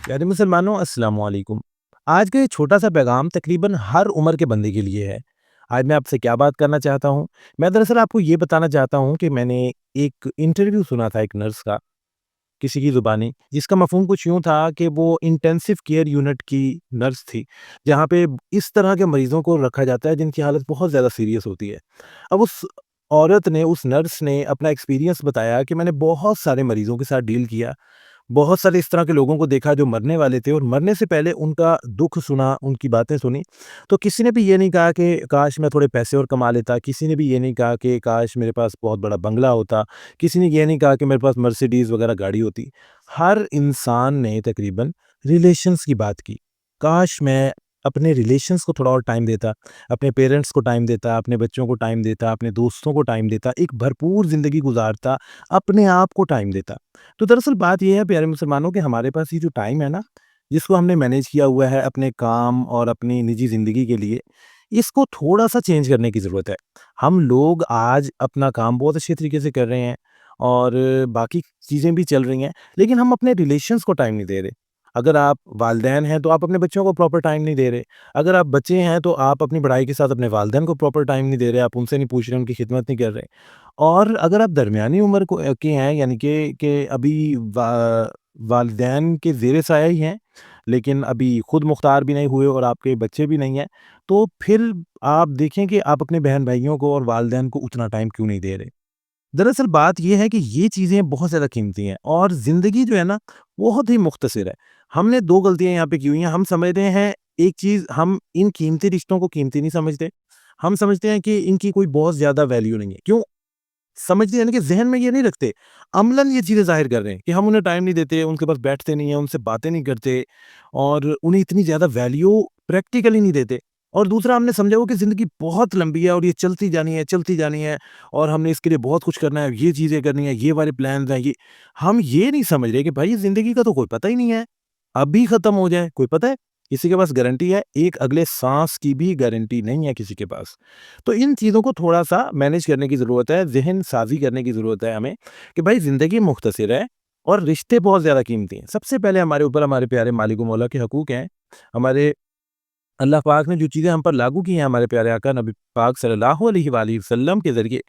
प्यारे मुसलमानों, अस्सलाम वालेकुम। आज का ये छोटा सा पैगाम तकरीबन हर उम्र के बंदे के लिए है। आज मैं आपसे क्या बात करना चाहता हूँ, मैं दरअसल आपको ये बताना चाहता हूँ कि मैंने एक इंटरव्यू सुना था एक नर्स का, किसी की ज़ुबानी, जिसका मफ़हूम कुछ यूँ था कि वो इंटेंसिव केयर यूनिट की नर्स थी, जहाँ पे इस तरह के मरीज़ों को रखा जाता है जिनकी हालत बहुत ज़्यादा सीरियस होती है। अब उस नर्स ने अपना एक्सपीरियंस बताया कि मैंने बहुत सारे मरीज़ों के साथ डील किया, बहुत सारे इस तरह के लोगों को देखा जो मरने वाले थे और मरने से पहले उनका दुःख सुना, उनकी बातें सुनी। तो किसी ने भी ये नहीं कहा कि काश मैं थोड़े पैसे और कमा लेता, किसी ने भी ये नहीं कहा कि काश मेरे पास बहुत बड़ा बंगला होता, किसी ने ये नहीं कहा कि मेरे पास मर्सिडीज़ वगैरह गाड़ी होती। हर इंसान ने तकरीबन रिलेशंस की बात की। काश मैं अपने रिलेशंस को थोड़ा और टाइम देता, अपने पेरेंट्स को टाइम देता, अपने बच्चों को टाइम देता, अपने दोस्तों को टाइम देता, एक भरपूर ज़िंदगी गुज़ारता, अपने आप को टाइम देता। तो दरअसल बात ये है प्यारे मुसलमानों कि हमारे पास ये जो टाइम है ना, जिसको हमने मैनेज किया हुआ है अपने काम और अपनी निजी ज़िंदगी के लिए, इसको थोड़ा-सा चेंज करने की ज़रूरत है। हम लोग आज अपना काम बहुत अच्छे तरीके से कर रहे हैं और बाकी चीज़ें भी चल रही हैं, लेकिन हम अपने रिलेशंस को टाइम नहीं दे रहे। अगर आप वालिदैन हैं, तो आप अपने बच्चों को प्रॉपर टाइम नहीं दे रहे। अगर आप बच्चे हैं, तो आप अपनी पढ़ाई के साथ अपने वालिदैन को प्रॉपर टाइम नहीं दे रहे, आप उनसे नहीं पूछ रहे, उनकी खिदमत नहीं कर रहे। और अगर आप दरमियानी उम्र के हैं यानी कि अभी वालिदैन के ज़ेर साया ही हैं, लेकिन अभी खुद मुख्तार भी नहीं हुए और आपके बच्चे भी नहीं हैं, तो फिर आप देखें कि आप अपने बहन-भाइयों को और वालिदैन को उतना टाइम क्यों नहीं दे रहे। दरअसल बात ये है कि ये चीज़ें बहुत ज़्यादा कीमती हैं और ज़िंदगी जो है ना, बहुत ही मुख्तसर है। हमने 2 गलतियाँ यहाँ पे की हुई हैं। हम समझते हैं एक चीज़, हम इन कीमती रिश्तों को कीमती नहीं समझते। हम समझते हैं कि इनकी कोई बहुत ज़्यादा वैल्यू नहीं है। क्यों? समझते यानी कि ज़हन में ये नहीं रखते, अमलन ये चीज़ें ज़ाहिर कर रहे हैं कि हम उन्हें टाइम नहीं देते, उनके पास बैठते नहीं हैं, उनसे बातें नहीं करते और उन्हें इतनी ज़्यादा वैल्यू प्रैक्टिकली नहीं देते। और दूसरा हमने समझा हो कि ज़िंदगी बहुत लंबी है और ये चलती जानी है और हमने इसके लिए बहुत कुछ करना है, ये चीज़ें करनी है, ये वाले प्लान्स हैं, ये हम ये नहीं समझ रहे कि भाई ज़िंदगी का तो कोई पता ही नहीं है, अभी ख़त्म हो जाए, कोई पता है? किसी के पास गारंटी है, एक अगले साँस की भी गारंटी नहीं है किसी के पास। तो इन चीज़ों को थोड़ा-सा मैनेज करने की ज़रूरत है, ज़हन साज़ी करने की ज़रूरत है हमें कि भाई ज़िंदगी मुख्तसर है और रिश्ते बहुत ज़्यादा कीमती हैं। सबसे पहले हमारे ऊपर हमारे प्यारे मालिक व मौला के हकूक़ हैं। हमारे अल्लाह पाक ने जो चीज़ें हम पर लागू की हैं हमारे प्यारे आका नबी पाक सल्लल्लाहु अलैहि वालैहि वसल्लम के ज़रिए,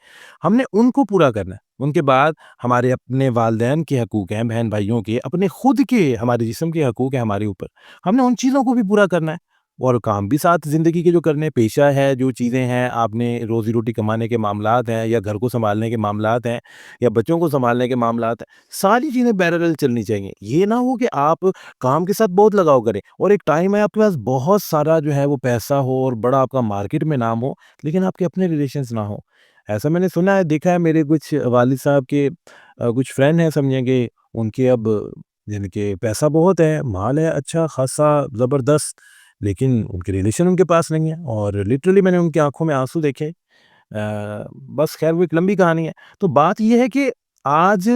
हमने उनको पूरा करना है। उनके बाद हमारे अपने वालिदैन के हकूक़ हैं, बहन-भाइयों के, अपने खुद के, हमारे जिस्म के हकूक़ हैं हमारे ऊपर। हमने उन चीज़ों को भी पूरा करना है और काम भी साथ ज़िंदगी के जो करने हैं, पेशा है, जो चीज़ें हैं, आपने रोज़ी-रोटी कमाने के मामलात हैं या घर को सँभालने के मामलात हैं या बच्चों को सँभालने के मामलात हैं, सारी चीज़ें पैरेलल चलनी चाहिए। ये ना हो कि आप काम के साथ बहुत लगाव करें और एक टाइम है आपके पास बहुत सारा जो है वो पैसा हो और बड़ा आपका मार्केट में नाम हो, लेकिन आपके अपने रिलेशंस ना हो। ऐसा मैंने सुना है, देखा है, मेरे कुछ वालिद साहब के कुछ फ्रेंड हैं समझेंगे, उनके अब यानी कि पैसा बहुत है, माल है अच्छा खासा ज़बरदस्त, लेकिन उनके रिलेशन उनके पास नहीं है और लिटरली मैंने उनकी आँखों में आँसू देखे। बस ख़ैर वो एक लंबी कहानी है। तो बात ये है कि आज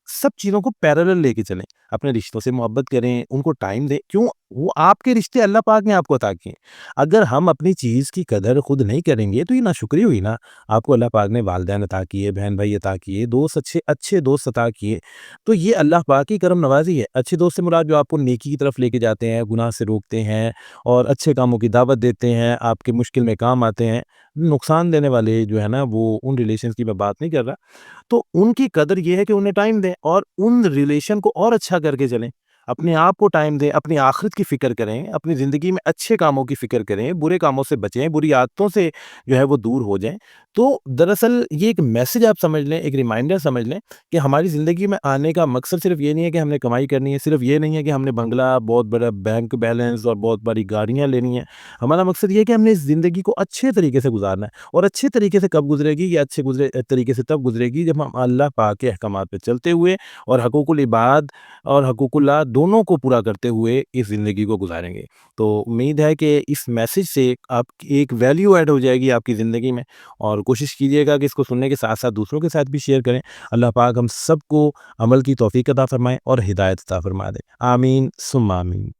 सब चीज़ों को पैरेलल लेके चलें। अपने रिश्तों से मोहब्बत करें, उनको टाइम दें। क्यों? वो आपके रिश्ते अल्लाह पाक ने आपको अता किए हैं। अगर हम अपनी चीज़ की कदर खुद नहीं करेंगे तो ये नाशुक्री हुई ना। आपको अल्लाह पाक ने वालिदैन अता किए, बहन-भाई अता किए, दोस्त अच्छे अच्छे दोस्त अता किए। तो ये अल्लाह पाक की करम नवाज़ी है। अच्छे दोस्त से मुराद जो आपको नेकी की तरफ लेके जाते हैं, गुनाह से रोकते हैं और अच्छे कामों की दावत देते हैं, आपकी मुश्किल में काम आते हैं। नुकसान देने वाले जो है ना, वो उन रिलेशंस की मैं बात नहीं कर रहा। तो उनकी कदर ये है कि उन्हें टाइम दें और उन रिलेशन को और अच्छा करके चलें। अपने आप को टाइम दें, अपनी आखिरत की फ़िक्र करें, अपनी ज़िंदगी में अच्छे कामों की फ़िक्र करें, बुरे कामों से बचें, बुरी आदतों से जो है वो दूर हो जाएँ। तो दरअसल ये एक मैसेज आप समझ लें, एक रिमाइंडर समझ लें कि हमारी ज़िंदगी में आने का मकसद सिर्फ़ ये नहीं है कि हमने कमाई करनी है, सिर्फ़ ये नहीं है कि हमने बंगला, बहुत बड़ा बैंक बैलेंस और बहुत बड़ी गाड़ियाँ लेनी हैं। हमारा मकसद ये है कि हमने इस ज़िंदगी को अच्छे तरीके से गुज़ारना है और अच्छे तरीके से कब गुज़रेगी, ये अच्छे तरीके से तब गुज़रेगी जब हम अल्लाह पाक के अहकामात पे चलते हुए और हकूकुल इबाद और हकूकुल्लाह दोनों को पूरा करते हुए इस ज़िंदगी को गुज़ारेंगे। तो उम्मीद है कि इस मैसेज से आपकी एक वैल्यू ऐड हो जाएगी आपकी ज़िंदगी में और कोशिश कीजिएगा कि इसको सुनने के साथ-साथ दूसरों के साथ भी शेयर करें। अल्लाह पाक हम सबको अमल की तौफ़ीक अता फ़रमाए और हिदायत अता फ़रमा दे। आमीन सुम्मा आमीन।